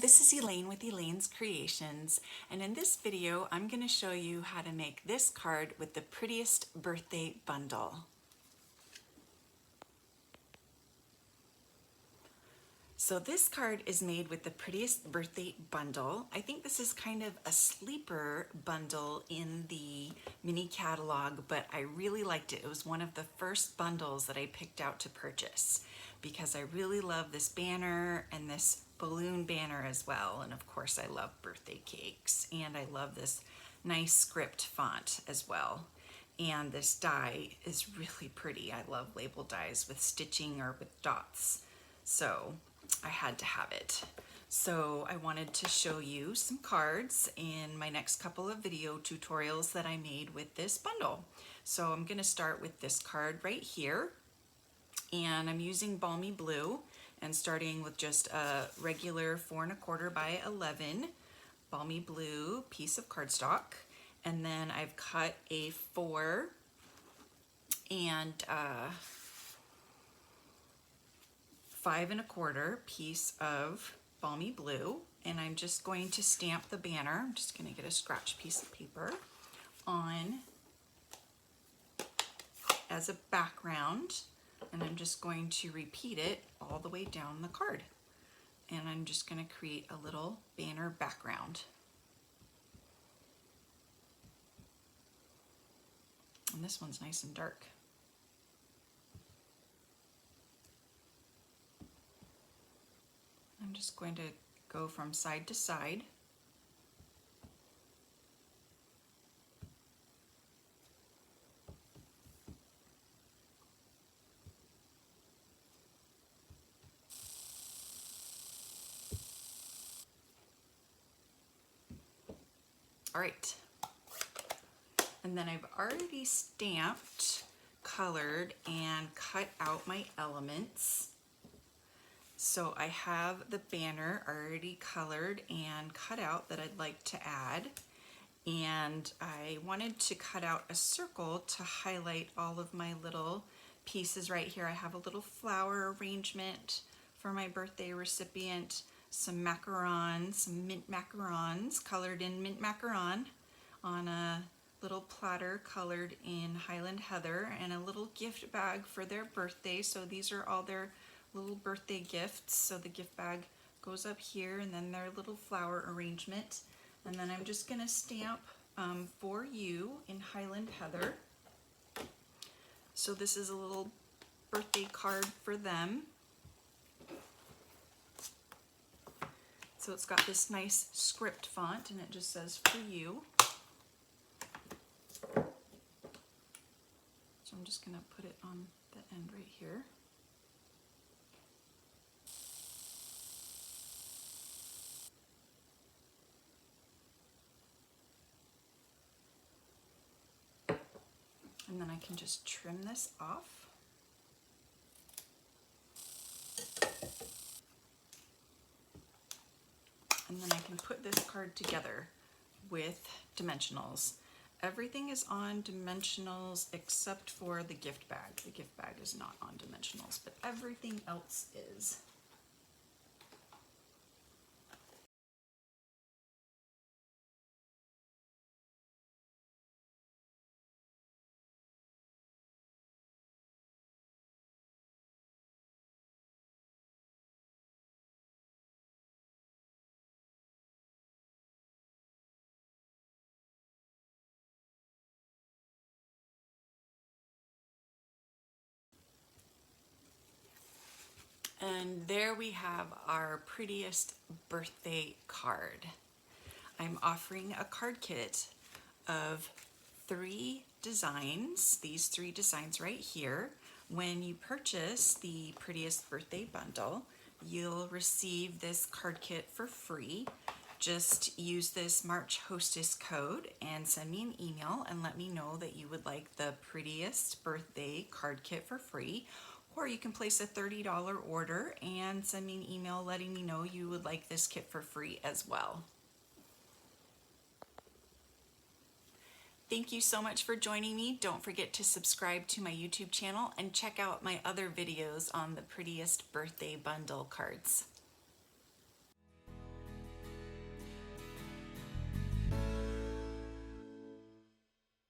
this is Elaine with Elaine's Creations, and in this video I'm going to show you how to make this card with the Prettiest Birthday Bundle. So this card is made with the Prettiest Birthday Bundle. I think this is kind of a sleeper bundle in the mini catalog, but I really liked it. It was one of the first bundles that I picked out to purchase because I really love this banner and this balloon banner as well. And of course I love birthday cakes, and I love this nice script font as well. And this die is really pretty. I love label dies with stitching or with dots. So I had to have it. So I wanted to show you some cards in my next couple of video tutorials that I made with this bundle. So I'm going to start with this card right here, and I'm using Balmy Blue and starting with just a regular 4 1/4 by 11 Balmy Blue piece of cardstock, and then I've cut a 4 and 5 1/4 piece of Balmy Blue, and I'm just going to stamp the banner. I'm just going to get a scratch piece of paper on as a background, and I'm just going to repeat it all the way down the card. And I'm just going to create a little banner background. And this one's nice and dark. I'm just going to go from side to side. All right. And then I've already stamped, colored, and cut out my elements. So I have the banner already colored and cut out that I'd like to add. And I wanted to cut out a circle to highlight all of my little pieces right here. I have a little flower arrangement for my birthday recipient, some macarons, some mint macarons, colored in mint macaron on a little platter colored in Highland Heather, and a little gift bag for their birthday. So these are all their little birthday gifts. So the gift bag goes up here, and then their little flower arrangement. And then I'm just going to stamp for you in Highland Heather. So this is a little birthday card for them. So it's got this nice script font, and it just says for you. So I'm just going to put it on the end right here. And then I can just trim this off. And then I can put this card together with dimensionals. Everything is on dimensionals except for the gift bag. The gift bag is not on dimensionals, but everything else is. And there we have our prettiest birthday card. I'm offering a card kit of 3 designs, these 3 designs right here. When you purchase the Prettiest Birthday Bundle, you'll receive this card kit for free. Just use this March Hostess code and send me an email and let me know that you would like the Prettiest Birthday card kit for free. Or you can place a $30 order and send me an email letting me know you would like this kit for free as well. Thank you so much for joining me. Don't forget to subscribe to my YouTube channel and check out my other videos on the Prettiest Birthday Bundle cards.